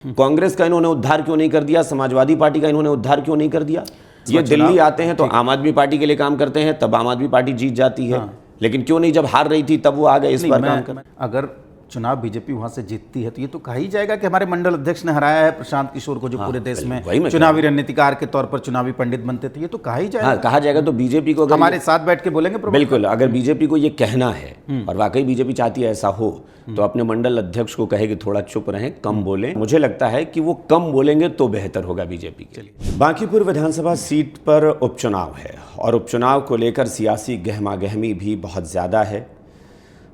कांग्रेस का इन्होंने उद्धार क्यों नहीं कर दिया, समाजवादी पार्टी का इन्होंने उद्धार क्यों नहीं कर दिया। ये दिल्ली आते हैं तो आम आदमी पार्टी के लिए काम करते हैं, तब आम आदमी पार्टी जीत जाती है। लेकिन क्यों नहीं, जब हार रही थी तब वो आ गए इस पर काम करने। अगर चुनाव बीजेपी वहां से जीतती है तो ये तो कहा ही जाएगा कि हमारे मंडल अध्यक्ष ने हराया है प्रशांत किशोर को, जो पूरे देश में चुनावी रणनीतिकार के तौर पर चुनावी पंडित बनते थे। ये तो कहा ही जाएगा। कहा जाएगा। तो बीजेपी को हमारे साथ बैठ के बोलेंगे बिल्कुल, अगर बीजेपी को ये कहना है और वाकई बीजेपी चाहती है ऐसा हो, तो अपने मंडल अध्यक्ष को कहे कि थोड़ा चुप रहें, कम बोलें। मुझे लगता है कि वो कम बोलेंगे तो बेहतर होगा बीजेपी के लिए। बांकीपुर विधानसभा सीट पर उपचुनाव है और उपचुनाव को लेकर सियासी गहमागहमी भी बहुत ज़्यादा है।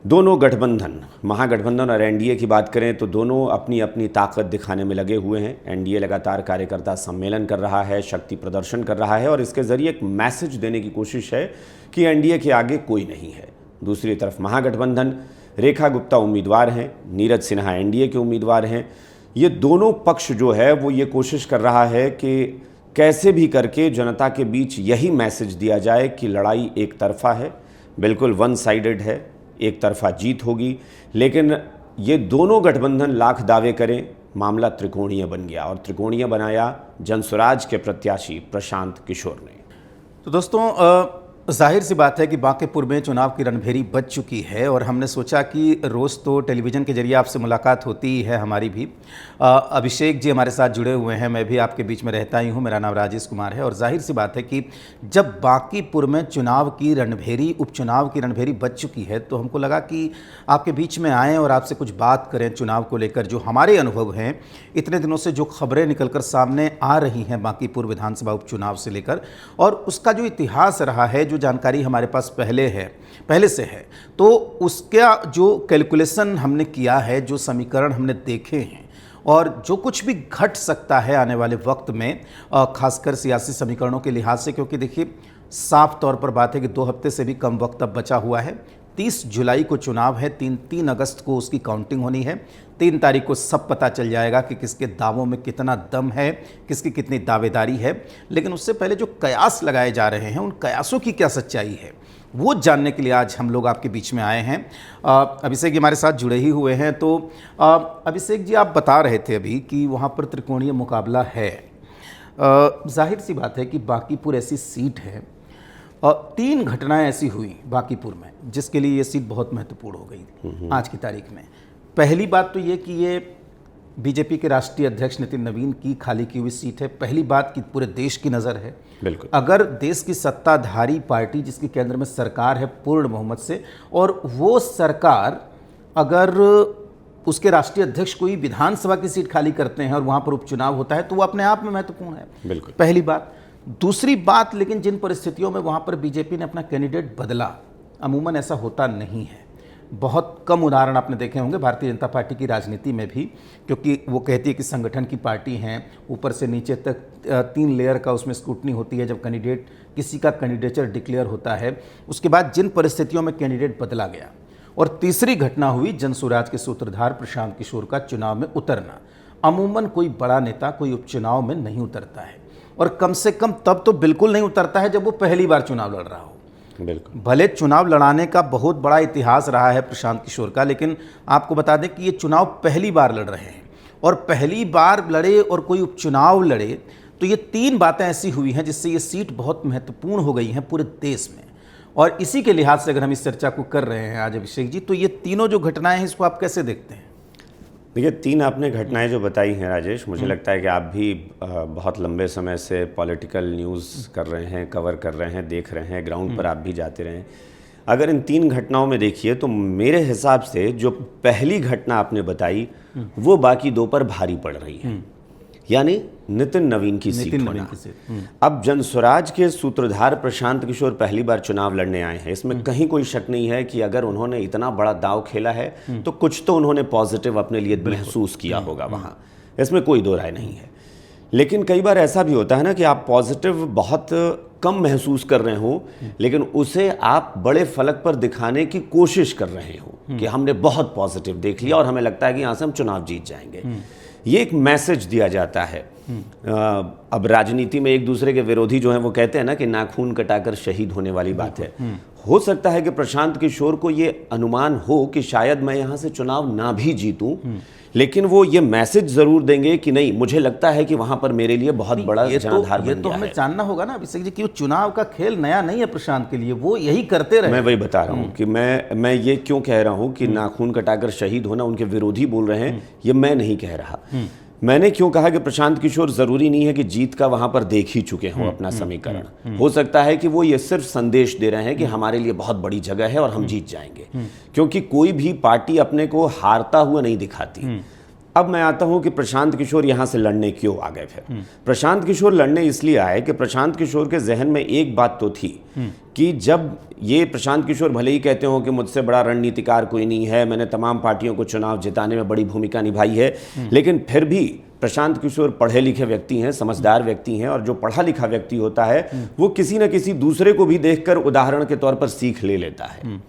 दोनों गठबंधन, महागठबंधन और एनडीए की बात करें तो दोनों अपनी अपनी ताकत दिखाने में लगे हुए हैं। एनडीए लगातार कार्यकर्ता सम्मेलन कर रहा है, शक्ति प्रदर्शन कर रहा है और इसके जरिए एक मैसेज देने की कोशिश है कि एनडीए के आगे कोई नहीं है। दूसरी तरफ महागठबंधन, रेखा गुप्ता उम्मीदवार हैं, नीरज सिन्हा एनडीए के उम्मीदवार हैं। ये दोनों पक्ष जो है वो ये कोशिश कर रहा है कि कैसे भी करके जनता के बीच यही मैसेज दिया जाए कि लड़ाई एक तरफा है, बिल्कुल वन साइडेड है, एक तरफा जीत होगी। लेकिन ये दोनों गठबंधन लाख दावे करें, मामला त्रिकोणीय बन गया और त्रिकोणीय बनाया जनसुराज के प्रत्याशी प्रशांत किशोर ने। तो दोस्तों, जाहिर सी बात है कि बांकीपुर में चुनाव की रणभेरी बज चुकी है और हमने सोचा कि रोज़ तो टेलीविज़न के जरिए आपसे मुलाकात होती ही है हमारी भी। अभिषेक जी हमारे साथ जुड़े हुए हैं, मैं भी आपके बीच में रहता ही हूं। मेरा नाम राजेश कुमार है और जाहिर सी बात है कि जब बांकीपुर में चुनाव की रणभेरी, उपचुनाव की रणभेरी बज चुकी है, तो हमको लगा कि आपके बीच में आएँ और आपसे कुछ बात करें चुनाव को लेकर। जो हमारे अनुभव हैं, इतने दिनों से जो खबरें निकल कर सामने आ रही हैं बांकीपुर विधानसभा उपचुनाव से लेकर, और उसका जो इतिहास रहा है, जो जानकारी हमारे पास पहले से है, तो उसका जो कैलकुलेशन हमने किया है, जो समीकरण हमने देखे हैं और जो कुछ भी घट सकता है आने वाले वक्त में, खासकर सियासी समीकरणों के लिहाज से, क्योंकि देखिए साफ तौर पर बात है कि 2 हफ्ते से भी कम वक्त अब बचा हुआ है। 30 जुलाई को चुनाव है, 3 अगस्त को उसकी काउंटिंग होनी है। 3 तारीख को सब पता चल जाएगा कि किसके दावों में कितना दम है, किसकी कितनी दावेदारी है। लेकिन उससे पहले जो कयास लगाए जा रहे हैं, उन कयासों की क्या सच्चाई है, वो जानने के लिए आज हम लोग आपके बीच में आए हैं। अभिषेक जी हमारे साथ जुड़े ही हुए हैं। तो अभिषेक जी, आप बता रहे थे अभी कि वहाँ पर त्रिकोणीय मुकाबला है। जाहिर सी बात है कि बांकीपुर ऐसी सीट है और 3 घटनाएं ऐसी हुई बांकीपुर में जिसके लिए ये सीट बहुत महत्वपूर्ण हो गई थी आज की तारीख में। पहली बात तो ये कि ये बीजेपी के राष्ट्रीय अध्यक्ष नितिन नवीन की खाली की हुई सीट है। पहली बात कि पूरे देश की नज़र है। बिल्कुल, अगर देश की सत्ताधारी पार्टी जिसकी केंद्र में सरकार है पूर्ण बहुमत से, और वो सरकार अगर उसके राष्ट्रीय अध्यक्ष कोई विधानसभा की सीट खाली करते हैं और वहाँ पर उपचुनाव होता है, तो वो अपने आप में महत्वपूर्ण है। बिल्कुल, पहली बात। दूसरी बात, लेकिन जिन परिस्थितियों में वहाँ पर बीजेपी ने अपना कैंडिडेट बदला, अमूमन ऐसा होता नहीं है। बहुत कम उदाहरण आपने देखे होंगे भारतीय जनता पार्टी की राजनीति में भी, क्योंकि वो कहती है कि संगठन की पार्टी हैं, ऊपर से नीचे तक 3 लेयर का उसमें स्क्रूटनी होती है। जब कैंडिडेट किसी का कैंडिडेचर डिक्लेयर होता है, उसके बाद जिन परिस्थितियों में कैंडिडेट बदला गया। और तीसरी घटना हुई जनसुराज के सूत्रधार प्रशांत किशोर का चुनाव में उतरना। अमूमन कोई बड़ा नेता कोई उपचुनाव में नहीं उतरता है, और कम से कम तब तो बिल्कुल नहीं उतरता है जब वो पहली बार चुनाव लड़ रहा हो। बिल्कुल, भले चुनाव लड़ाने का बहुत बड़ा इतिहास रहा है प्रशांत किशोर का, लेकिन आपको बता दें कि ये चुनाव पहली बार लड़ रहे हैं। और पहली बार लड़े और कोई उपचुनाव लड़े, तो ये 3 बातें ऐसी हुई हैं जिससे ये सीट बहुत महत्वपूर्ण हो गई हैं पूरे देश में। और इसी के लिहाज से अगर हम इस चर्चा को कर रहे हैं आज अभिषेक जी, तो ये तीनों जो घटनाएं हैं, इसको आप कैसे देखते हैं? देखिए, 3 आपने घटनाएं जो बताई हैं राजेश, मुझे लगता है कि आप भी बहुत लंबे समय से पॉलिटिकल न्यूज़ कर रहे हैं, कवर कर रहे हैं, देख रहे हैं, ग्राउंड पर आप भी जाते रहे हैं। अगर इन 3 घटनाओं में देखिए तो मेरे हिसाब से जो पहली घटना आपने बताई वो बाकी 2 पर भारी पड़ रही है, यानी नितिन नवीन की सीट होना। अब जनसुराज के सूत्रधार प्रशांत किशोर पहली बार चुनाव लड़ने आए हैं, इसमें कहीं कोई शक नहीं है कि अगर उन्होंने इतना बड़ा दांव खेला है तो कुछ तो उन्होंने पॉजिटिव अपने लिए महसूस किया होगा वहाँ, इसमें कोई दो राय नहीं है। लेकिन कई बार ऐसा भी होता है ना कि आप पॉजिटिव बहुत कम महसूस कर रहे हो, लेकिन उसे आप बड़े फलक पर दिखाने की कोशिश कर रहे हो कि हमने बहुत पॉजिटिव देख लिया और हमें लगता है कि यहाँ से हम चुनाव जीत जाएंगे। ये एक मैसेज दिया जाता है। अब राजनीति में एक दूसरे के विरोधी जो हैं वो कहते हैं ना कि नाखून कटाकर शहीद होने वाली बात है। हो सकता है कि प्रशांत किशोर को ये अनुमान हो कि शायद मैं यहाँ से चुनाव ना भी जीतूं, लेकिन वो ये मैसेज जरूर देंगे कि नहीं, मुझे लगता है कि वहां पर मेरे लिए बहुत बड़ा जनाधार ये बन तो गया हमें है। जानना होगा ना अभिषेक जी कि वो चुनाव का खेल नया नहीं है प्रशांत के लिए, वो यही करते रहे। मैं वही बता रहा हूँ कि मैं ये क्यों कह रहा हूँ कि नाखून कटाकर शहीद होना उनके विरोधी बोल रहे हैं, ये मैं नहीं कह रहा। मैंने क्यों कहा कि प्रशांत किशोर जरूरी नहीं है कि जीत का वहां पर देख ही चुके हों अपना समीकरण। हो सकता है कि वो ये सिर्फ संदेश दे रहे हैं कि हमारे लिए बहुत बड़ी जगह है और हम जीत जाएंगे, क्योंकि कोई भी पार्टी अपने को हारता हुआ नहीं दिखाती। अब मैं आता हूं कि प्रशांत किशोर यहां से लड़ने क्यों आ गए। फिर प्रशांत किशोर लड़ने इसलिए आए कि प्रशांत किशोर के जहन में एक बात तो थी कि जब ये प्रशांत किशोर भले ही कहते हो कि मुझसे बड़ा रणनीतिकार कोई नहीं है, मैंने तमाम पार्टियों को चुनाव जिताने में बड़ी भूमिका निभाई है, लेकिन फिर भी प्रशांत किशोर पढ़े लिखे व्यक्ति हैं, समझदार व्यक्ति हैं, और जो पढ़ा लिखा व्यक्ति होता है वो किसी न किसी दूसरे को भी देखकर उदाहरण के तौर पर सीख ले लेता है।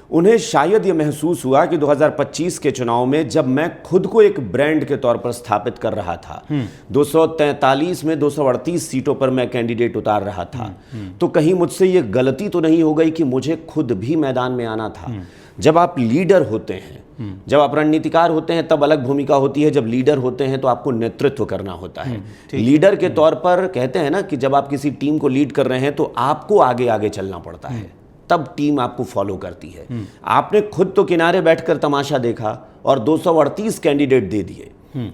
उन्हें शायद ये महसूस हुआ कि 2025 के चुनाव में जब मैं खुद को एक ब्रांड के तौर पर स्थापित कर रहा था, 243 में 238 सीटों पर मैं कैंडिडेट उतार रहा था, तो कहीं मुझसे ये गलती तो नहीं हो गई कि मुझे खुद भी मैदान में आना था। जब आप लीडर होते हैं, जब आप रणनीतिकार होते हैं तब अलग भूमिका होती है, जब लीडर होते हैं तो आपको नेतृत्व करना होता है। लीडर के तौर पर कहते हैं ना कि जब आप किसी टीम को लीड कर रहे हैं तो आपको आगे आगे चलना पड़ता है, तब टीम आपको फॉलो करती है। आपने खुद तो किनारे बैठकर तमाशा देखा और 238 कैंडिडेट दे दिए।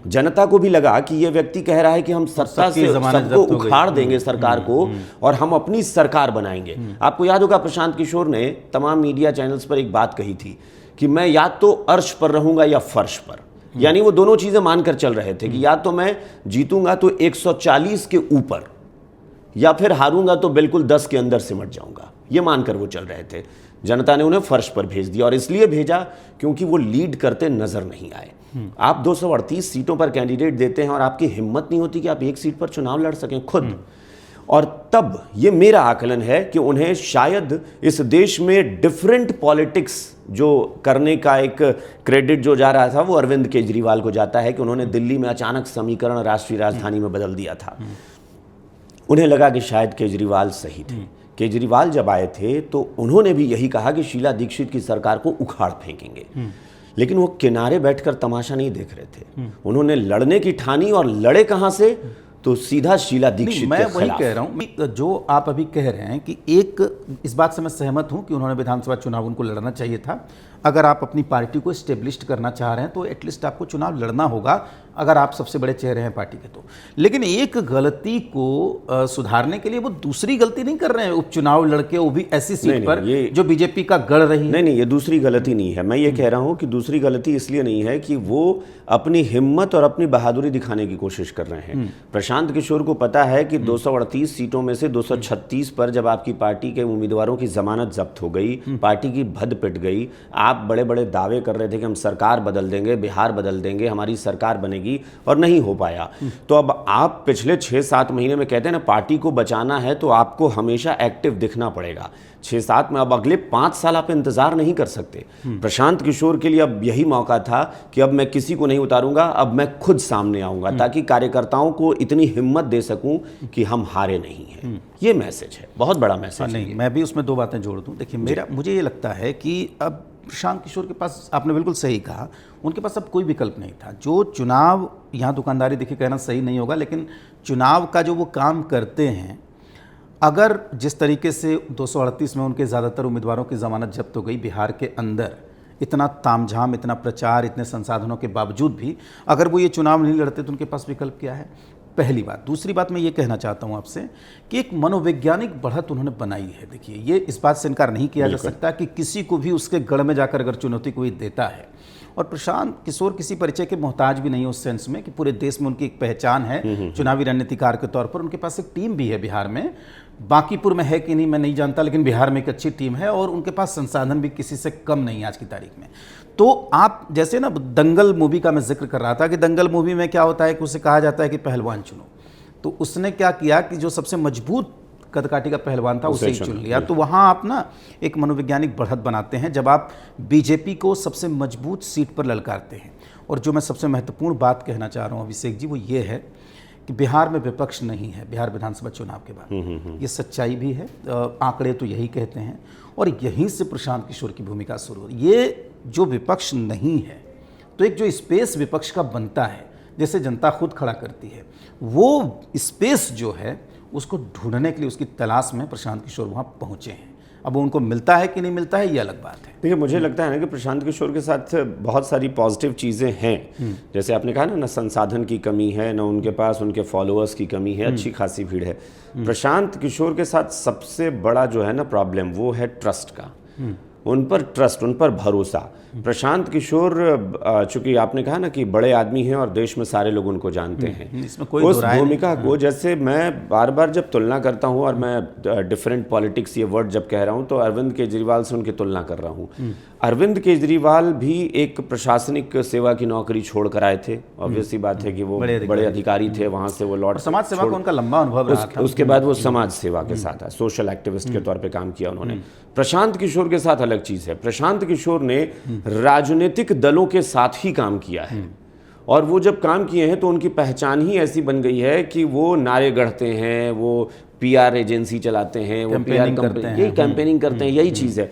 जनता को भी लगा कि ये व्यक्ति कह रहा है कि हम सत्ता से सबको उखाड़ देंगे सरकार को और हम अपनी सरकार बनाएंगे। आपको याद होगा प्रशांत किशोर ने तमाम मीडिया चैनल्स पर एक बात कही थी कि मैं या तो अर्श पर रहूंगा या फर्श पर, यानी वो दोनों चीजें मानकर चल रहे थे कि या तो मैं जीतूंगा तो 140 के ऊपर, या फिर हारूंगा तो बिल्कुल 10 के अंदर सिमट जाऊंगा, ये मानकर वो चल रहे थे। जनता ने उन्हें फर्श पर भेज दिया, और इसलिए भेजा क्योंकि वो लीड करते नजर नहीं आए। आप 238 सीटों पर कैंडिडेट देते हैं और आपकी हिम्मत नहीं होती कि आप एक सीट पर चुनाव लड़ सकें खुद। और तब ये मेरा आकलन है कि उन्हें शायद इस देश में डिफरेंट पॉलिटिक्स जो करने का एक क्रेडिट जो जा रहा था वो अरविंद केजरीवाल को जाता है कि उन्होंने दिल्ली में अचानक समीकरण राष्ट्रीय राजधानी में बदल दिया था। उन्हें लगा कि शायद केजरीवाल सही थे। केजरीवाल जब आए थे तो उन्होंने भी यही कहा कि शीला दीक्षित की सरकार को उखाड़ फेंकेंगे, लेकिन वो किनारे बैठकर तमाशा नहीं देख रहे थे। उन्होंने लड़ने की ठानी, और लड़े कहां से, तो सीधा शीला दीक्षित मैं के वही खिलाफ। कह रहा हूं जो आप अभी कह रहे हैं कि एक इस बात से मैं सहमत हूं कि उन्होंने विधानसभा चुनाव उनको लड़ना चाहिए था। अगर आप अपनी पार्टी को एस्टेब्लिश्ड करना चाह रहे हैं तो एटलीस्ट आपको चुनाव लड़ना होगा, अगर आप सबसे बड़े चेहरे हैं पार्टी के तो। लेकिन एक गलती को सुधारने के लिए वो दूसरी गलती नहीं कर रहे हैं, उपचुनाव लड़के, वो भी ऐसी सीट पर जो बीजेपी का गढ़ रही है। नहीं, ये दूसरी गलती नहीं है। मैं ये कह रहा हूं कि दूसरी गलती इसलिए नहीं है कि वो अपनी हिम्मत और अपनी बहादुरी दिखाने की कोशिश कर रहे हैं। प्रशांत किशोर को पता है कि 238 सीटों में से 236 पर जब आपकी पार्टी के उम्मीदवारों की जमानत जब्त हो गई, पार्टी की भद पिट गई, आप बड़े बड़े दावे कर रहे थे कि हम सरकार बदल देंगे, बिहार बदल देंगे, हमारी सरकार बनेगी, और नहीं हो पाया। तो अब आप पिछले 6-7 महीने में कहते हैं ना, पार्टी को बचाना है तो आपको हमेशा एक्टिव दिखना पड़ेगा। 6-7 में अब अगले 5 साल आप इंतजार नहीं कर सकते। प्रशांत किशोर के लिए अब यही मौका था कि अब मैं किसी को नहीं उतारूंगा, अब मैं खुद सामने आऊंगा ताकि कार्यकर्ताओं को इतनी हिम्मत दे सकूं कि हम हारे नहीं हैं। ये मैसेज है, बहुत बड़ा मैसेज है। नहीं, मैं भी उसमें 2 बातें जोड़ दूं। देखिए, मुझे ये लगता है कि अब प्रशांत किशोर के पास, आपने बिल्कुल सही कहा, उनके पास अब कोई विकल्प नहीं था। जो चुनाव, यहाँ दुकानदारी देखिए कहना सही नहीं होगा, लेकिन चुनाव का जो वो काम करते हैं, अगर जिस तरीके से 238 में उनके ज़्यादातर उम्मीदवारों की ज़मानत जब्त हो गई बिहार के अंदर, इतना तामझाम, इतना प्रचार, इतने संसाधनों के बावजूद भी अगर वो ये चुनाव नहीं लड़ते तो उनके पास विकल्प क्या है, पहली बात। दूसरी बात मैं ये कहना चाहता हूँ आपसे कि एक मनोवैज्ञानिक बढ़त उन्होंने बनाई है। देखिए, ये इस बात से इनकार नहीं किया जा सकता कि किसी को भी उसके गढ़ में जाकर अगर चुनौती कोई देता है, और प्रशांत किशोर किसी परिचय के मोहताज भी नहीं है उस सेंस में कि पूरे देश में उनकी एक पहचान है चुनावी रणनीतिकार के तौर पर। उनके पास एक टीम भी है बिहार में, बांकीपुर में है कि नहीं मैं नहीं जानता, लेकिन बिहार में एक अच्छी टीम है, और उनके पास संसाधन भी किसी से कम नहीं है आज की तारीख में। तो आप जैसे ना दंगल मूवी का मैं जिक्र कर रहा था कि दंगल मूवी में क्या होता है कि उसे कहा जाता है कि पहलवान चुनो, तो उसने क्या किया कि जो सबसे मजबूत कदकाठी का पहलवान था उसे ही चुन लिया। तो वहाँ आप ना एक मनोवैज्ञानिक बढ़त बनाते हैं जब आप बीजेपी को सबसे मजबूत सीट पर ललकारते हैं। और जो मैं सबसे महत्वपूर्ण बात कहना चाह रहा हूँ अभिषेक जी, वो ये है कि बिहार में विपक्ष नहीं है बिहार विधानसभा चुनाव के बाद। ये सच्चाई भी है, आंकड़े तो यही कहते हैं, और यहीं से प्रशांत किशोर की भूमिका शुरू हो। ये जो विपक्ष नहीं है तो एक जो स्पेस विपक्ष का बनता है, जैसे जनता खुद खड़ा करती है, वो स्पेस जो है उसको ढूंढने के लिए, उसकी तलाश में प्रशांत किशोर वहाँ पहुँचे हैं। अब उनको मिलता है कि नहीं मिलता है, ये अलग बात है। देखिए, मुझे लगता है ना कि प्रशांत किशोर के साथ बहुत सारी पॉजिटिव चीज़ें हैं। जैसे आपने कहा ना संसाधन की कमी है, ना उनके पास उनके फॉलोअर्स की कमी है, अच्छी खासी भीड़ है। प्रशांत किशोर के साथ सबसे बड़ा जो है ना प्रॉब्लम, वो है ट्रस्ट का। उन पर ट्रस्ट, उन पर भरोसा। प्रशांत किशोर, चूंकि आपने कहा ना कि बड़े आदमी हैं और देश में सारे लोग उनको जानते हैं, इसमें कोई उस भूमिका को, जैसे मैं बार बार जब तुलना करता हूं, और मैं डिफरेंट पॉलिटिक्स ये वर्ड जब कह रहा हूं, तो अरविंद केजरीवाल से उनकी तुलना कर रहा हूं। अरविंद केजरीवाल भी एक प्रशासनिक सेवा की नौकरी छोड़ कर आए थे। ऑब्वियसली बात है कि वो बड़े अधिकारी थे, वहां से वो लौट, समाज सेवा का उनका लंबा अनुभव रहा था। उसके बाद वो समाज सेवा के साथ आए, सोशल एक्टिविस्ट के तौर पे काम किया उन्होंने। प्रशांत किशोर के साथ अलग चीज है। प्रशांत किशोर ने राजनीतिक दलों के साथ ही काम किया है, और वो जब काम किए हैं तो उनकी पहचान ही ऐसी बन गई है कि वो नारे गढ़ते हैं, वो पीआर एजेंसी चलाते हैं, वो पीआर कंपनी, यही कैंपेनिंग करते हैं, यही चीज है।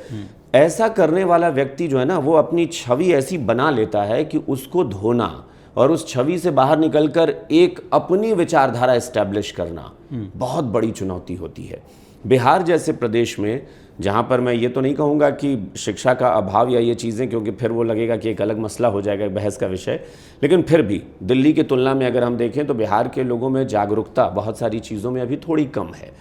ऐसा करने वाला व्यक्ति जो है ना, वो अपनी छवि ऐसी बना लेता है कि उसको धोना और उस छवि से बाहर निकलकर एक अपनी विचारधारा एस्टैब्लिश करना बहुत बड़ी चुनौती होती है। बिहार जैसे प्रदेश में, जहाँ पर मैं ये तो नहीं कहूँगा कि शिक्षा का अभाव या ये चीज़ें, क्योंकि फिर वो लगेगा कि एक अलग मसला हो जाएगा, बहस का विषय, लेकिन फिर भी दिल्ली की तुलना में अगर हम देखें तो बिहार के लोगों में जागरूकता बहुत सारी चीज़ों में अभी थोड़ी कम है।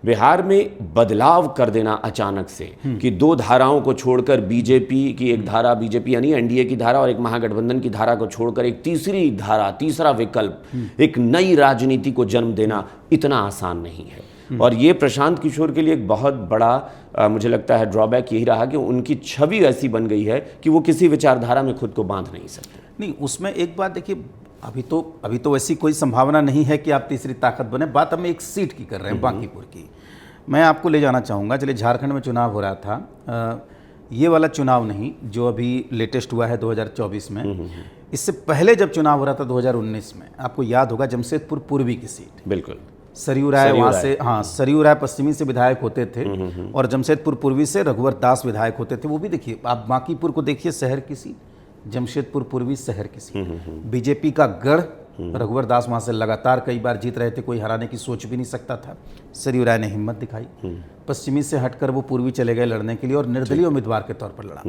बिहार में बदलाव कर देना अचानक से कि दो धाराओं को छोड़कर बीजेपी की एक धारा, बीजेपी यानी एनडीए की धारा, और एक महागठबंधन की धारा को छोड़कर एक तीसरी धारा, तीसरा विकल्प, एक नई राजनीति को जन्म देना इतना आसान नहीं है। और ये प्रशांत किशोर के लिए एक बहुत बड़ा मुझे लगता है ड्रॉबैक यही रहा कि उनकी छवि ऐसी बन गई है कि वो किसी विचारधारा में खुद को बांध नहीं सकते। नहीं, उसमें एक बात देखिए, अभी तो ऐसी कोई संभावना नहीं है कि आप तीसरी ताकत बने। बात हम एक सीट की कर रहे हैं, बांकीपुर की। मैं आपको ले जाना चाहूँगा, चलिए झारखंड में चुनाव हो रहा था, ये वाला चुनाव नहीं जो अभी लेटेस्ट हुआ है 2024 में, इससे पहले जब चुनाव हो रहा था 2019 में, आपको याद होगा जमशेदपुर पूर्वी की सीट, बिल्कुल, सरयू राय वहाँ से, हाँ, सरयू राय पश्चिमी से विधायक होते थे और जमशेदपुर पूर्वी से रघुवर दास विधायक होते थे। वो भी देखिए, आप बांकीपुर को देखिए, शहर की सीट, जमशेदपुर पूर्वी शहर की सीट, बीजेपी का गढ़, रघुवर दास वहाँ से लगातार कई बार जीत रहे थे, कोई हराने की सोच भी नहीं सकता था। सरयू राय ने हिम्मत दिखाई, पश्चिमी से हटकर वो पूर्वी चले गए लड़ने के लिए और निर्दलीय उम्मीदवार के तौर पर लड़ा।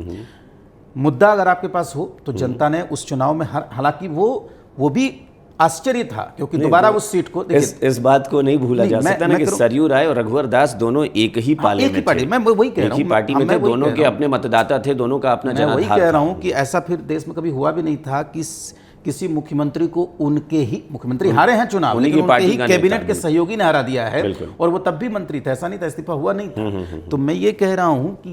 मुद्दा अगर आपके पास हो तो जनता ने उस चुनाव में, हालांकि वो भी आश्चर्य था, क्योंकि दोबारा उस सीट को इस बात को नहीं भूला जा सकता ना कि सरयू राय और रघुवर दास दोनों एक ही पाले में थे, मैं वही कह रहा हूं, एक ही पार्टी में थे, दोनों के अपने मतदाता थे, दोनों का अपना जनाधार था। मैं वही कह रहा हूं कि ऐसा फिर देश में कभी हुआ भी नहीं था कि किसी मुख्यमंत्री को उनके ही, मुख्यमंत्री हारे हैं चुनाव, लेकिन उनके ही कैबिनेट के सहयोगी ने हरा दिया है, और वो तब भी मंत्री थे, ऐसा नहीं था, इस्तीफा हुआ नहीं था। तो मैं ये कह रहा हूं कि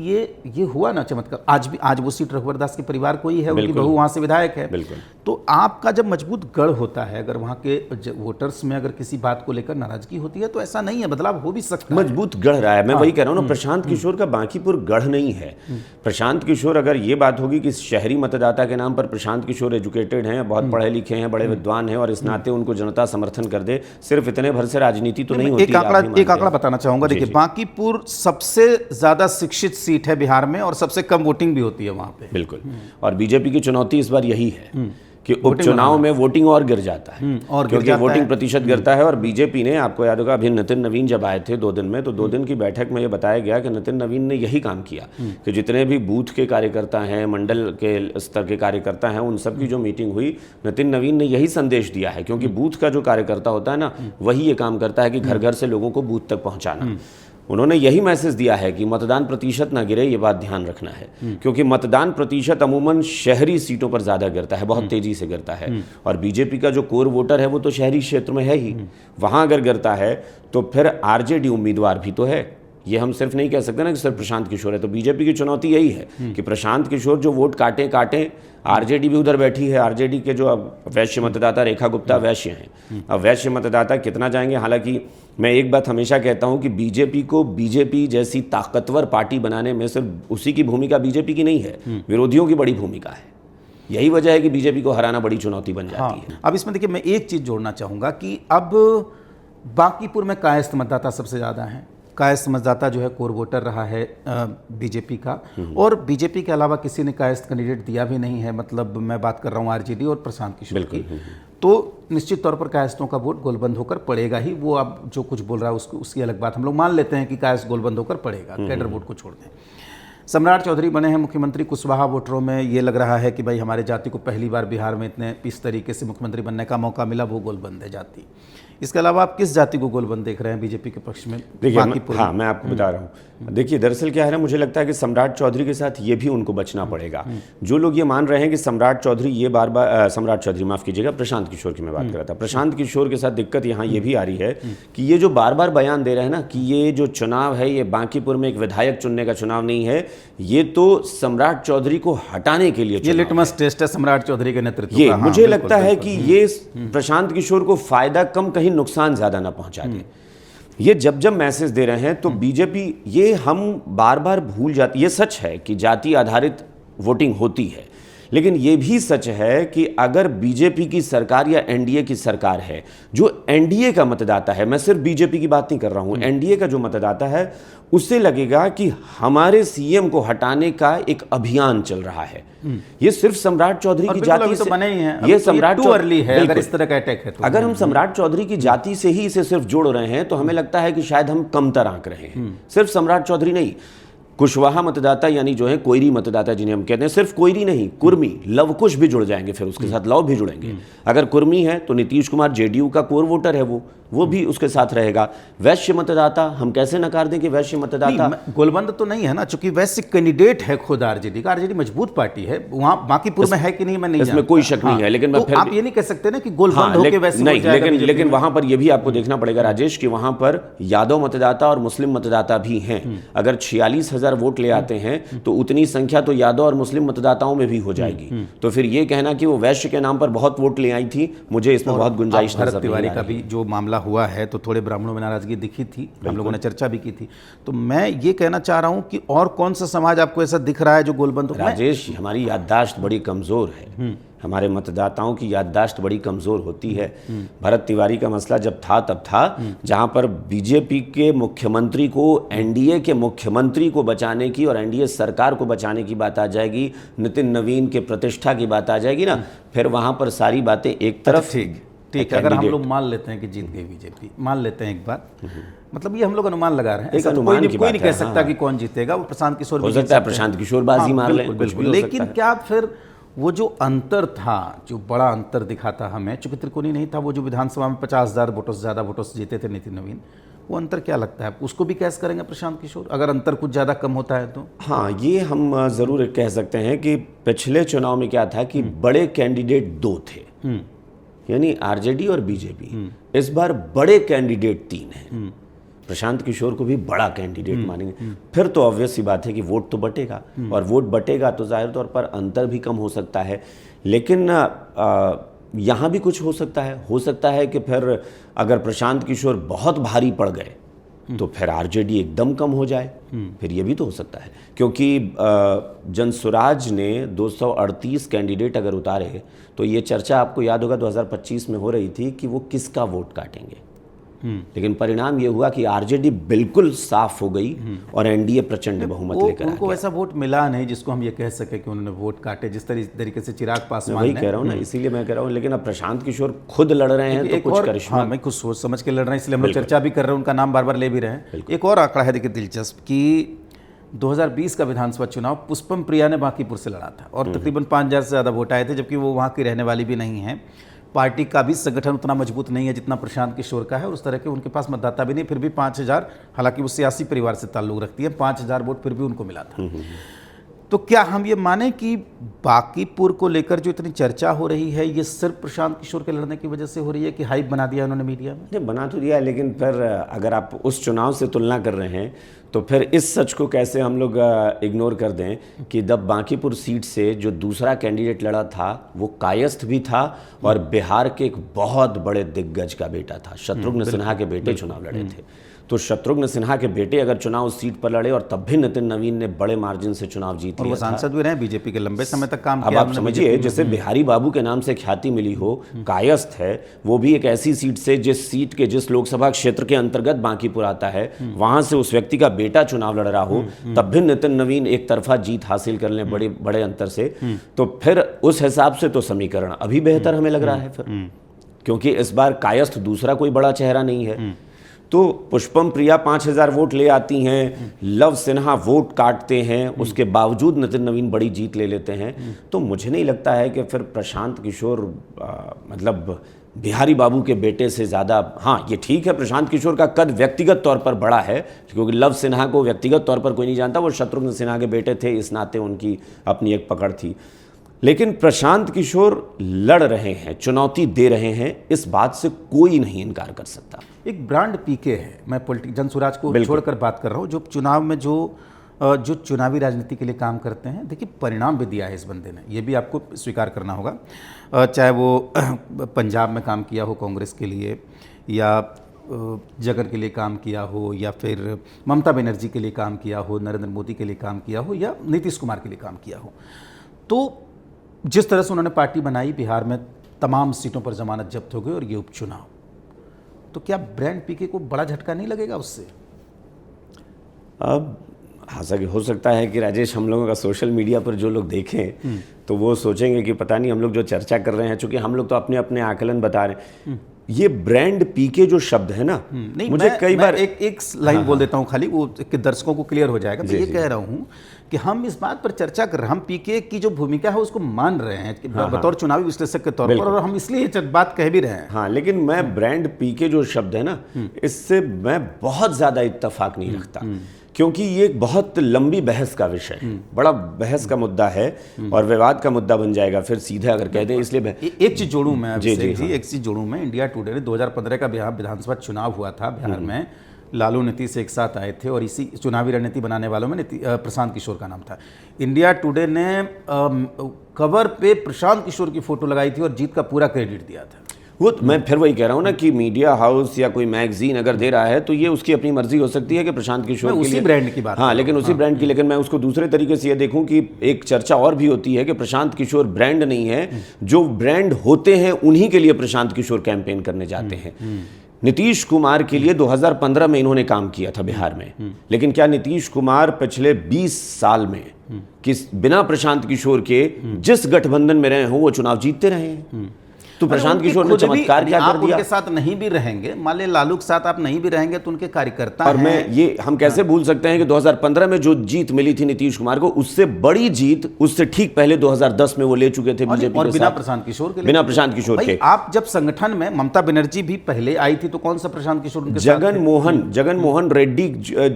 ये हुआ ना चमत्कार। आज वो सीट रघुवर दास के परिवार को ही है, उनकी बहू वहां से विधायक है। तो आपका जब मजबूत गढ़ होता है, अगर वहां के वोटर्स में अगर किसी बात को लेकर नाराजगी होती है, तो ऐसा नहीं है, बदलाव हो भी सकता है। मजबूत गढ़ रहा है, मैं वही कह रहा हूं ना, प्रशांत किशोर का बांकीपुर गढ़ नहीं है। प्रशांत किशोर, अगर ये बात होगी कि शहरी मतदाता के नाम पर प्रशांत किशोर एजुकेटेड हैं, बहुत पढ़े लिखे हैं, बड़े विद्वान हैं, और इस नाते उनको जनता समर्थन कर दे, सिर्फ इतने भर से राजनीति तो नहीं होती। एक आंकड़ा बताना चाहूंगा, देखिए बांकीपुर सबसे ज्यादा शिक्षित सीट है बिहार में और सबसे कम वोटिंग भी होती है वहां पे। बिल्कुल, और बीजेपी की चुनौती इस बार यही है कि उपचुनाव में वोटिंग और गिर जाता है, क्योंकि वोटिंग प्रतिशत गिरता है। और बीजेपी ने, आपको याद होगा, अभी नितिन नवीन जब आए थे 2 दिन में, तो 2 दिन की बैठक में ये बताया गया कि नितिन नवीन ने यही काम किया कि जितने भी बूथ के कार्यकर्ता हैं, मंडल के स्तर के कार्यकर्ता हैं, उन सब की जो मीटिंग हुई, नितिन नवीन ने यही संदेश दिया है, क्योंकि बूथ का जो कार्यकर्ता होता है ना, वही ये काम करता है कि घर घर से लोगों को बूथ तक पहुंचाना। उन्होंने यही मैसेज दिया है कि मतदान प्रतिशत ना गिरे, ये बात ध्यान रखना है, क्योंकि मतदान प्रतिशत अमूमन शहरी सीटों पर ज़्यादा गिरता है, बहुत तेज़ी से गिरता है, और बीजेपी का जो कोर वोटर है वो तो शहरी क्षेत्र में है ही। वहाँ अगर गिरता है तो फिर आरजेडी उम्मीदवार भी तो है, ये हम सिर्फ नहीं कह सकते ना कि सिर्फ प्रशांत किशोर है। तो बीजेपी की चुनौती यही है कि प्रशांत किशोर जो वोट काटें, आरजेडी भी उधर बैठी है, आरजेडी के जो अब वैश्य मतदाता, रेखा गुप्ता वैश्य हैं, अब वैश्य मतदाता कितना जाएंगे। हालांकि मैं एक बात हमेशा कहता हूं कि बीजेपी को बीजेपी जैसी ताकतवर पार्टी बनाने में सिर्फ उसी की भूमिका बीजेपी की नहीं है, विरोधियों की बड़ी भूमिका है। यही वजह है कि बीजेपी को हराना बड़ी चुनौती बन जाती है। अब इसमें देखिए, मैं एक चीज़ जोड़ना चाहूँगा कि अब बांकीपुर में कायस्थ मतदाता सबसे ज़्यादा हैं, कायस्थ मतदाता जो है कोर वोटर रहा है बीजेपी का, और बीजेपी के अलावा किसी ने कायस्थ कैंडिडेट दिया भी नहीं है। मतलब मैं बात कर रहा हूँ आरजेडी और प्रशांत किशोर की। तो निश्चित तौर पर कायस्थों का वोट गोलबंद होकर पड़ेगा ही। वो अब जो कुछ बोल रहा है उसकी अलग बात, हम लोग मान लेते हैं कि कायस्थ गोलबंद होकर पड़ेगा, कैडर वोट को छोड़ दें। सम्राट चौधरी बने हैं मुख्यमंत्री। कुशवाहा वोटरों में ये लग रहा है कि भाई हमारे जाति को पहली बार बिहार में इतने इस तरीके से मुख्यमंत्री बनने का मौका मिला, वो गोलबंद है जाति। इसके अलावा आप किस जाति को गोलबंद देख रहे हैं बीजेपी के पक्ष में? देखिए हाँ, मैं आपको बता रहा हूँ। देखिए दरअसल क्या है ना, मुझे लगता है कि सम्राट चौधरी के साथ ये भी उनको बचना पड़ेगा। जो लोग ये मान रहे हैं कि सम्राट चौधरी ये बार बार सम्राट चौधरी माफ कीजिएगा, प्रशांत किशोर की मैं बात कर रहा था। प्रशांत किशोर के साथ दिक्कत यहाँ ये भी आ रही है कि ये जो बार बार बयान दे रहे हैं ना कि ये जो चुनाव है ये बांकीपुर में एक विधायक चुनने का चुनाव नहीं है, ये तो सम्राट चौधरी को हटाने के लिए ये लिटमस टेस्ट है सम्राट चौधरी के नेतृत्व ये का। मुझे लगता है कि ये प्रशांत किशोर को फायदा कम, कहीं नुकसान ज्यादा ना पहुंचा दे। ये जब जब मैसेज दे रहे हैं तो बीजेपी, ये हम बार बार भूल जाती, ये सच है कि जाति आधारित वोटिंग होती है, लेकिन ये भी सच है कि अगर बीजेपी की सरकार या एनडीए की सरकार है, जो एनडीए का मतदाता है, मैं सिर्फ बीजेपी की बात नहीं कर रहा हूं, एनडीए का जो मतदाता है उससे लगेगा कि हमारे सीएम को हटाने का एक अभियान चल रहा है। ये सिर्फ सम्राट चौधरी की जाति से बने ही हैं। ये सम्राट अर्ली है अगर इस तरह का अटैक है तो। अगर हम सम्राट चौधरी की जाति से ही इसे सिर्फ जोड़ रहे हैं तो हमें लगता है कि शायद हम कमतर आंक रहे हैं। सिर्फ सम्राट चौधरी नहीं, कुशवाहा मतदाता यानी जो है कोयरी मतदाता जिन्हें हम कहते हैं, सिर्फ कोयरी नहीं, कुर्मी, लवकुश भी जुड़ जाएंगे, फिर उसके साथ लव भी जुड़ेंगे। अगर कुर्मी है तो नीतीश कुमार जेडीयू का कोर वोटर है, वो भी उसके साथ रहेगा। वैश्य मतदाता, हम कैसे नकार दें कि वैश्य मतदाता गोलबंद तो नहीं है ना, चूंकि वैश्य कैंडिडेट है खुद आरजेडी का। आरजेडी मजबूत पार्टी है, वहां बांकीपुर में है कि नहीं मैं नहीं इसमें कोई शक नहीं है, लेकिन तो आप ये नहीं कह सकते ना कि गोलबंद होके वैसे नहीं, लेकिन वहां पर यह भी आपको देखना पड़ेगा राजेश कि वहां पर यादव मतदाता और मुस्लिम मतदाता भी हैं। अगर 46,000 वोट ले आते हैं तो उतनी संख्या तो यादव और मुस्लिम मतदाताओं में भी हो जाएगी। तो फिर ये कहना कि वो वैश्य के नाम पर बहुत वोट ले आई थी, मुझे इसमें बहुत गुंजाइश नजर नहीं आ रही। तिवारी का भी जो मामला हुआ है तो थोड़े ब्राह्मणों में नाराजगी दिखी थी, हम लोगों ने चर्चा भी की थी। तो मैं ये कहना चाह रहा हूं कि और कौन सा समाज आपको ऐसा दिख रहा है जो गोलबंद? राजेश, हमारी याददाश्त बड़ी कमजोर है, हमारे मतदाताओं की याददाश्त बड़ी कमजोर होती है। भरत तिवारी का मसला जब था तब था, जहां पर बीजेपी के मुख्यमंत्री को एनडीए के मुख्यमंत्री को बचाने की और एनडीए सरकार को बचाने की बात आ जाएगी, नितिन नवीन के प्रतिष्ठा की बात आ जाएगी ना, फिर वहां पर सारी बातें एक तरफ। ठीक है, अगर हम लोग मान लेते हैं कि जीत गई बीजेपी, मान लेते हैं एक बार, मतलब ये हम लोग अनुमान लगा रहे हैं, ऐसा तो कोई नहीं कह सकता कि कौन जीतेगा। वो प्रशांत किशोर हो सकता है, प्रशांत किशोर बाजी मार ले, लेकिन क्या फिर वो जो अंतर था, जो बड़ा अंतर दिखा था हमें, चूंकि त्रिकोणीय नहीं था, वो जो विधानसभा में 50,000 वोटों से ज़्यादा वोटों से जीते थे नितिन नवीन, वो अंतर क्या लगता है? उसको भी कैस करेंगे प्रशांत किशोर अगर अंतर कुछ ज़्यादा कम होता है तो? हाँ, ये हम ज़रूर कह सकते हैं कि पिछले चुनाव में क्या था कि बड़े कैंडिडेट 2 थे, यानी आरजेडी और बीजेपी। इस बार बड़े कैंडिडेट 3 हैं। प्रशांत किशोर को भी बड़ा कैंडिडेट मानेंगे, फिर तो ऑब्वियस सी बात है कि वोट तो बटेगा, और वोट बटेगा तो जाहिर तौर पर अंतर भी कम हो सकता है। लेकिन यहाँ भी कुछ हो सकता है कि फिर अगर प्रशांत किशोर बहुत भारी पड़ गए तो फिर आरजेडी एकदम कम हो जाए, फिर ये भी तो हो सकता है। क्योंकि जनसुराज ने 238 कैंडिडेट अगर उतारे तो ये चर्चा आपको याद होगा 2025 में हो रही थी कि वो किसका वोट काटेंगे, लेकिन परिणाम ये हुआ कि आरजेडी बिल्कुल साफ हो गई और एनडीए प्रचंड बहुमत लेकर आ उनको ऐसा वोट मिला नहीं जिसको हम ये कह सके कि उन्होंने वोट काटे, जिस तरीके से चिराग पासवान। वही कह रहा हूँ ना, इसीलिए मैं कह रहा हूँ। लेकिन अब प्रशांत किशोर खुद लड़ रहे हैं तो कुछ करिश्मा। मैं कुछ सोच समझ के लड़ रहे हैं, इसलिए हम लोग चर्चा भी कर रहे हैं, उनका नाम बार बार ले भी रहे हैं। एक और आंकड़ा है देखिए दिलचस्प, कि 2020 का विधानसभा चुनाव पुष्पम प्रिया ने बांकीपुर से लड़ा था और तकरीबन 5,000 से ज़्यादा वोट आए थे, जबकि वो वहाँ की रहने वाली भी नहीं है। पार्टी का भी संगठन उतना मजबूत नहीं है जितना प्रशांत किशोर का है, और उस तरह के उनके पास मतदाता भी नहीं, फिर भी 5,000, हालांकि वो सियासी परिवार से ताल्लुक रखती है, 5,000 वोट फिर भी उनको मिला था। तो क्या हम ये माने कि बांकीपुर को लेकर जो इतनी चर्चा हो रही है ये सिर्फ प्रशांत किशोर के लड़ने की वजह से हो रही है कि हाइप बना दिया उन्होंने मीडिया में? नहीं, बना तो दिया, लेकिन फिर अगर आप उस चुनाव से तुलना कर रहे हैं तो फिर इस सच को कैसे हम लोग इग्नोर कर दें कि जब बांकीपुर सीट से जो दूसरा कैंडिडेट लड़ा था वो कायस्थ भी था और बिहार के एक बहुत बड़े दिग्गज का बेटा था, शत्रुघ्न सिन्हा के बेटे चुनाव लड़े थे। तो शत्रुघ्न सिन्हा के बेटे अगर चुनाव उस सीट पर लड़े और तब भी नितिन नवीन ने बड़े मार्जिन से चुनाव जीत और वो लिया था। सांसद भी रहे, बीजेपी के लंबे समय तक काम अब किया आप उन्होंने समझिए, BJP में। जैसे बिहारी बाबू के नाम से ख्याति मिली हो, कायस्थ है, वो भी एक ऐसी सीट से जिस लोकसभा क्षेत्र के अंतर्गत बांकीपुर आता है, वहां से उस व्यक्ति का बेटा चुनाव लड़ रहा हो, तब भी नितिन नवीन एक तरफा जीत हासिल कर लें बड़े बड़े अंतर से, तो फिर उस हिसाब से तो समीकरण अभी बेहतर हमें लग रहा है फिर, क्योंकि इस बार कायस्थ दूसरा कोई बड़ा चेहरा नहीं है। तो पुष्पम प्रिया 5000 वोट ले आती हैं, लव सिन्हा वोट काटते हैं, उसके बावजूद नितिन नवीन बड़ी जीत ले लेते हैं। तो मुझे नहीं लगता है कि फिर प्रशांत किशोर मतलब बिहारी बाबू के बेटे से ज़्यादा, हाँ ये ठीक है प्रशांत किशोर का कद व्यक्तिगत तौर पर बड़ा है, क्योंकि लव सिन्हा को व्यक्तिगत तौर पर कोई नहीं जानता, वो शत्रुघ्न सिन्हा के बेटे थे, इस नाते उनकी अपनी एक पकड़ थी। लेकिन प्रशांत किशोर लड़ रहे हैं, चुनौती दे रहे हैं, इस बात से कोई नहीं इनकार कर सकता। एक ब्रांड पीके है, मैं जनसुराज को छोड़कर बात कर रहा हूँ, जो चुनाव में जो चुनावी राजनीति के लिए काम करते हैं, देखिए परिणाम भी दिया है इस बंदे ने, ये भी आपको स्वीकार करना होगा। चाहे वो पंजाब में काम किया हो कांग्रेस के लिए, या जगन के लिए काम किया हो, या फिर ममता बनर्जी के लिए काम किया हो, नरेंद्र मोदी के लिए काम किया हो, या नीतीश कुमार के लिए काम किया हो। तो जिस तरह से उन्होंने पार्टी बनाई, बिहार में तमाम सीटों पर जमानत जब्त हो गई और ये उपचुनाव, तो क्या ब्रांड पीके को बड़ा झटका नहीं लगेगा उससे? अब हालांकि हो सकता है कि राजेश, हम लोगों का सोशल मीडिया पर जो लोग देखें तो वो सोचेंगे कि पता नहीं हम लोग जो चर्चा कर रहे हैं, चूंकि हम लोग तो अपने अपने आकलन बता रहे हैं, ये ब्रांड पीके जो शब्द है ना, नहीं, मुझे कई बार एक लाइन बोल देता हूँ खाली, वो कि दर्शकों को क्लियर हो जाएगा। मैं ये कह रहा हूँ कि हम इस बात पर चर्चा कर रहे हैं, हम पीके की जो भूमिका है उसको मान रहे हैं कि बतौर चुनावी विश्लेषक के तौर पर, और हम इसलिए ये बात कह भी रहे हैं। हाँ, लेकिन मैं ब्रांड पीके जो शब्द है ना, इससे मैं बहुत ज्यादा इत्तेफाक नहीं रखता, क्योंकि ये एक बहुत लंबी बहस का विषय है, बड़ा बहस का मुद्दा है और विवाद का मुद्दा बन जाएगा फिर सीधे अगर कह दें, इसलिए एक चीज जोड़ूं मैं अभिषेक जी, एक चीज जोड़ूं मैं। इंडिया टुडे ने 2015 का बिहार विधानसभा चुनाव हुआ था, बिहार में लालू नीतीश एक साथ आए थे और इसी चुनावी रणनीति बनाने वालों में प्रशांत किशोर का नाम था। इंडिया टुडे ने कवर पे प्रशांत किशोर की फोटो लगाई थी और जीत का पूरा क्रेडिट दिया था। वो मैं फिर वही कह रहा हूँ ना कि मीडिया हाउस या कोई मैगजीन अगर दे रहा है तो ये उसकी अपनी मर्जी हो सकती है कि प्रशांत किशोर के उसी ब्रांड की बात, हाँ, लेकिन उसी ब्रांड की, लेकिन मैं उसको दूसरे तरीके से ये देखूं कि एक चर्चा और भी होती है कि प्रशांत किशोर ब्रांड नहीं है, जो ब्रांड होते हैं उन्हीं के लिए प्रशांत किशोर कैंपेन करने जाते हैं। नीतीश कुमार के लिए 2015 में इन्होंने काम किया था बिहार में, लेकिन क्या नीतीश कुमार पिछले 20 साल में बिना प्रशांत किशोर के जिस गठबंधन में रहे हो वो चुनाव जीतते रहे हैं? तो प्रशांत किशोर ने चमत्कार क्या कर दिया? उनके साथ नहीं भी रहेंगे, मान ले लालू के साथ आप नहीं भी रहेंगे तो उनके कार्यकर्ता और मैं ये हम कैसे भूल सकते हैं कि 2015 में जो जीत मिली थी नीतीश कुमार को, उससे बड़ी जीत उससे ठीक पहले 2010 में वो ले चुके थे बीजेपी और के बिना साथ, प्रशांत किशोर के, बिना प्रशांत किशोर के। आप जब संगठन में, ममता बनर्जी भी पहले आई थी तो कौन सा प्रशांत किशोर उनके जगन मोहन रेड्डी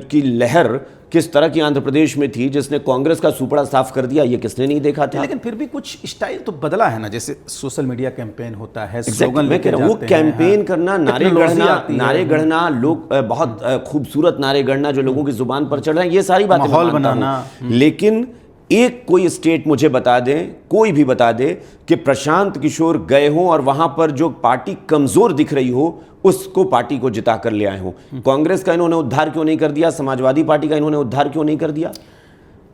की लहर किस तरह की आंध्र प्रदेश में थी, जिसने कांग्रेस का सुपड़ा साफ कर दिया, ये किसने नहीं देखा था? लेकिन फिर भी कुछ स्टाइल तो बदला है ना, जैसे सोशल मीडिया कैंपेन होता है, स्लोगन लेके जाते हैं, वो कैंपेन करना, नारे गढ़ना, लोग बहुत खूबसूरत नारे गढ़ना जो लोगों की जुबान पर चढ़ रहे हैं, ये सारी बातें माहौल बनाना। लेकिन एक कोई स्टेट मुझे बता दें, कोई भी बता दे कि प्रशांत किशोर गए हों और वहां पर जो पार्टी कमजोर दिख रही हो उसको पार्टी को जिता कर ले आए हों। कांग्रेस का इन्होंने उद्धार क्यों नहीं कर दिया? समाजवादी पार्टी का इन्होंने उद्धार क्यों नहीं कर दिया?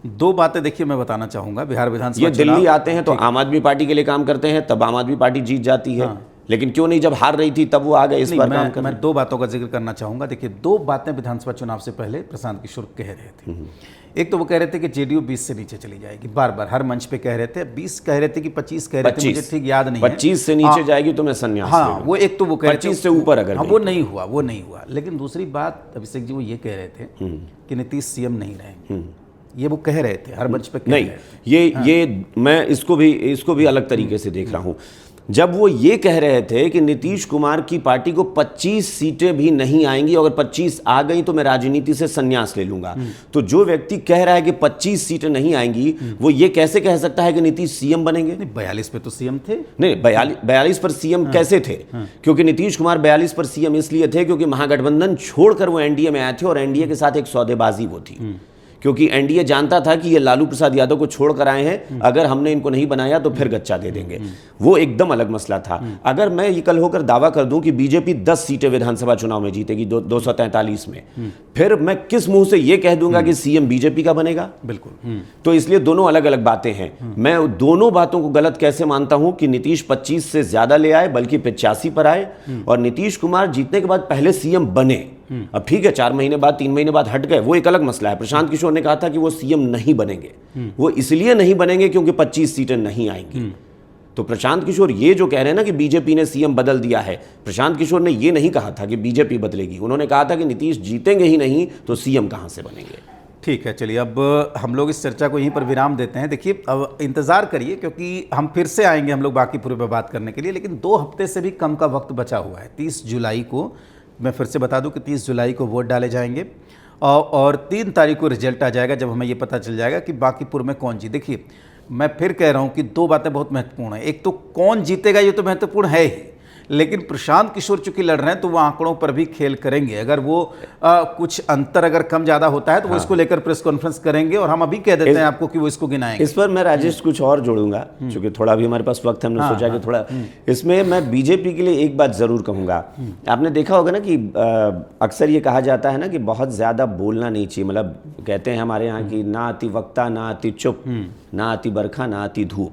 दो बातें देखिए मैं बताना चाहूंगा। बिहार विधानसभा ये दिल्ली आते हैं तो आम आदमी पार्टी के लिए काम करते हैं, तब आम आदमी पार्टी जीत जाती है। लेकिन क्यों नहीं, जब हार रही थी तब वो आ गए इस पर काम करने। मैं दो बातों का जिक्र करना चाहूंगा। देखिए, दो बातें विधानसभा चुनाव से पहले प्रशांत किशोर कह रहे थे। एक तो वो कह रहे थे कि जेडीयू 20 से नीचे चली जाएगी, बार बार हर मंच पे कह रहे थे। 20 कह रहे थे कि 25 कह रहे थे, मुझे ठीक याद नहीं है। 25 से नीचे जाएगी तो मैं संन्यास ले लूंगा। वो एक तो वो कह रहे थे 25 से ऊपर अगर वो नहीं हुआ। लेकिन दूसरी बात अभिषेक जी वो ये कह रहे थे कि नीतीश सीएम नहीं रहेंगे, ये वो कह रहे थे हर मंच पे कह नहीं, रहे थे। ये मैं इसको भी अलग तरीके से देख रहा हूं। जब वो ये कह रहे थे कि नीतीश कुमार की पार्टी को 25 सीटें भी नहीं आएंगी, अगर 25 आ गई तो मैं राजनीति से संन्यास ले लूंगा, तो जो व्यक्ति कह रहा है कि 25 सीटें नहीं आएंगी, वो ये कैसे कह सकता है कि नीतीश सीएम बनेंगे? नहीं, 42 पे तो सीएम थे। नहीं, 42 पर सीएम कैसे थे? क्योंकि नीतीश कुमार 42 पर सीएम इसलिए थे क्योंकि महागठबंधन छोड़कर वो एनडीए में आए थे और एनडीए के साथ एक सौदेबाजी वो थी, क्योंकि एनडीए जानता था कि ये लालू प्रसाद यादव को छोड़कर आए हैं, अगर हमने इनको नहीं बनाया तो फिर गच्चा दे देंगे। वो एकदम अलग मसला था। अगर मैं ये कल होकर दावा कर दूं कि बीजेपी 10 सीटें विधानसभा चुनाव में जीतेगी 243 में, फिर मैं किस मुंह से ये कह दूंगा कि सीएम बीजेपी का बनेगा? बिल्कुल। तो इसलिए दोनों अलग अलग बातें हैं। मैं दोनों बातों को गलत कैसे मानता हूं कि नीतीश 25 से ज्यादा ले आए, बल्कि 85 पर आए, और नीतीश कुमार जीतने के बाद पहले सीएम बने। अब ठीक है, 4 महीने बाद 3 महीने बाद हट गए, वो एक अलग मसला है। प्रशांत किशोर ने कहा था कि वो सीएम नहीं बनेंगे। वो इसलिए नहीं बनेंगे क्योंकि 25 सीटें नहीं आएंगी। तो प्रशांत किशोर ये जो कह रहे हैं ना कि बीजेपी ने सीएम बदल दिया है, प्रशांत किशोर ने ये नहीं कहा था कि बीजेपी बदलेगी। उन्होंने कहा था कि नीतीश जीतेंगे ही नहीं तो सीएम कहां से बनेंगे। ठीक है, चलिए अब हम लोग इस चर्चा को यहीं पर विराम देते हैं। देखिए, अब इंतज़ार करिए, क्योंकि हम फिर से आएंगे हम लोग बाकी पूरे पर बात करने के लिए, लेकिन 2 हफ्ते से भी कम का वक्त बचा हुआ है। 30 जुलाई को, मैं फिर से बता दूं कि 30 जुलाई को वोट डाले जाएंगे और 3 तारीख को रिजल्ट आ जाएगा, जब हमें ये पता चल जाएगा कि बांकीपुर में कौन जीते। देखिए, मैं फिर कह रहा हूँ कि 2 बातें बहुत महत्वपूर्ण हैं। एक तो कौन जीतेगा ये तो महत्वपूर्ण है ही, लेकिन प्रशांत किशोर चूंकि लड़ रहे हैं तो वो आंकड़ों पर भी खेल करेंगे। अगर वो कुछ अंतर अगर कम ज़्यादा होता है तो वो इसको लेकर प्रेस कॉन्फ्रेंस करेंगे, और हम अभी कह देते हैं आपको कि वो इसको गिनाएंगे। इस पर मैं राजेश कुछ और जोड़ूंगा, क्योंकि थोड़ा भी हमारे पास वक्त है, हमने सोचा कि थोड़ा इसमें मैं बीजेपी के लिए एक बात जरूर कहूंगा। आपने देखा होगा ना कि अक्सर ये कहा जाता है ना कि बहुत ज्यादा बोलना नहीं चाहिए। मतलब कहते हैं हमारे यहाँ की ना अति वक्ता ना अति चुप, ना अति बरखा ना अति धूप,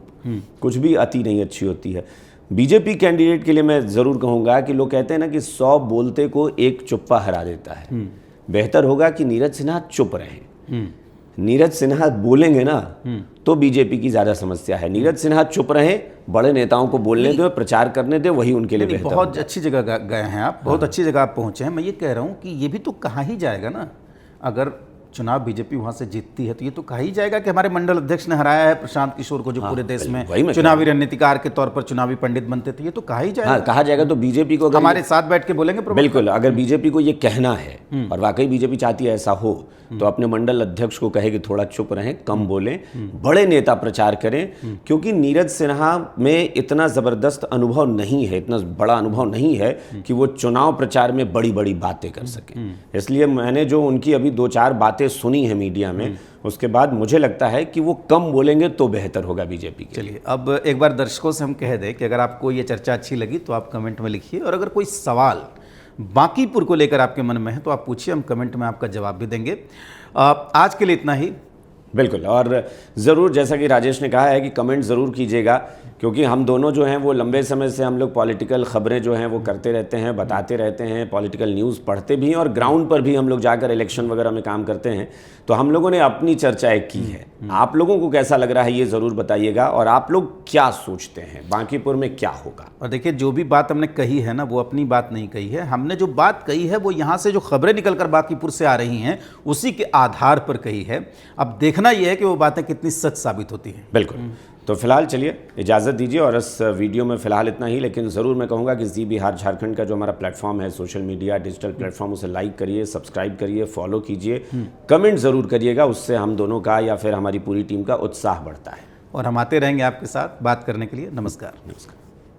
कुछ भी अति नहीं अच्छी होती है। बीजेपी कैंडिडेट के लिए मैं जरूर कहूंगा कि लोग कहते हैं ना कि 100 बोलते को एक चुप्पा हरा देता है। बेहतर होगा कि नीरज सिन्हा चुप रहें। नीरज सिन्हा बोलेंगे ना तो बीजेपी की ज्यादा समस्या है। नीरज सिन्हा चुप रहें, बड़े नेताओं को बोलने दो, प्रचार करने दे, वही उनके लिए बेहतर। बहुत अच्छी जगह गए हैं आप, बहुत अच्छी जगह आप पहुंचे हैं। मैं ये कह रहा हूं कि ये भी तो कहा ही जाएगा ना, अगर चुनाव बीजेपी वहां से जीतती है तो ये तो कहा ही जाएगा कि हमारे मंडल अध्यक्ष ने हराया है प्रशांत किशोर को, जो पूरे देश में चुनावी रणनीतिकार के तौर पर चुनावी पंडित बनते थे। ये तो कहा ही जाएगा। कहा जाएगा। तो बीजेपी को हमारे साथ बैठ के बोलेंगे। बिल्कुल, अगर बीजेपी को ये कहना है और वाकई बीजेपी चाहती है ऐसा हो, तो अपने मंडल अध्यक्ष को कहे कि थोड़ा चुप रहें, कम बोलें, बड़े नेता प्रचार करें, क्योंकि नीरज सिन्हा में इतना जबरदस्त अनुभव नहीं है, इतना बड़ा अनुभव नहीं है कि वो चुनाव प्रचार में बड़ी बड़ी बातें कर सकें। इसलिए मैंने जो उनकी अभी 2-4 बातें सुनी है मीडिया में, उसके बाद मुझे लगता है कि वो कम बोलेंगे तो बेहतर होगा बीजेपी के। चलिए, अब एक बार दर्शकों से हम कह दें कि अगर आपको ये चर्चा अच्छी लगी तो आप कमेंट में लिखिए, और अगर कोई सवाल बांकीपुर को लेकर आपके मन में है तो आप पूछिए, हम कमेंट में आपका जवाब भी देंगे। आज के लिए इतना ही। बिल्कुल, और ज़रूर जैसा कि राजेश ने कहा है कि कमेंट ज़रूर कीजिएगा, क्योंकि हम दोनों जो हैं वो लंबे समय से हम लोग पॉलिटिकल ख़बरें जो हैं वो करते रहते हैं, बताते रहते हैं, पॉलिटिकल न्यूज़ पढ़ते भी हैं, और ग्राउंड पर भी हम लोग जाकर इलेक्शन वगैरह में काम करते हैं। तो हम लोगों ने अपनी चर्चाएं की है। आप लोगों को कैसा लग रहा है ये ज़रूर बताइएगा, और आप लोग क्या सोचते हैं बांकीपुर में क्या होगा। और देखिए, जो भी बात हमने कही है ना, वो अपनी बात नहीं कही है। हमने जो बात कही है वो यहाँ से जो खबरें निकलकर बांकीपुर से आ रही हैं उसी के आधार पर कही है। अब देखना यह है कि वो बातें कितनी सच साबित होती हैं। बिल्कुल। तो फिलहाल चलिए इजाज़त दीजिए, और इस वीडियो में फ़िलहाल इतना ही। लेकिन ज़रूर मैं कहूँगा कि जी बिहार झारखंड का जो हमारा प्लेटफॉर्म है, सोशल मीडिया डिजिटल प्लेटफॉर्म, उसे लाइक करिए, सब्सक्राइब करिए, फॉलो कीजिए, कमेंट ज़रूर करिएगा। उससे हम दोनों का या फिर हमारी पूरी टीम का उत्साह बढ़ता है। और हम आते रहेंगे आपके साथ बात करने के लिए। नमस्कार।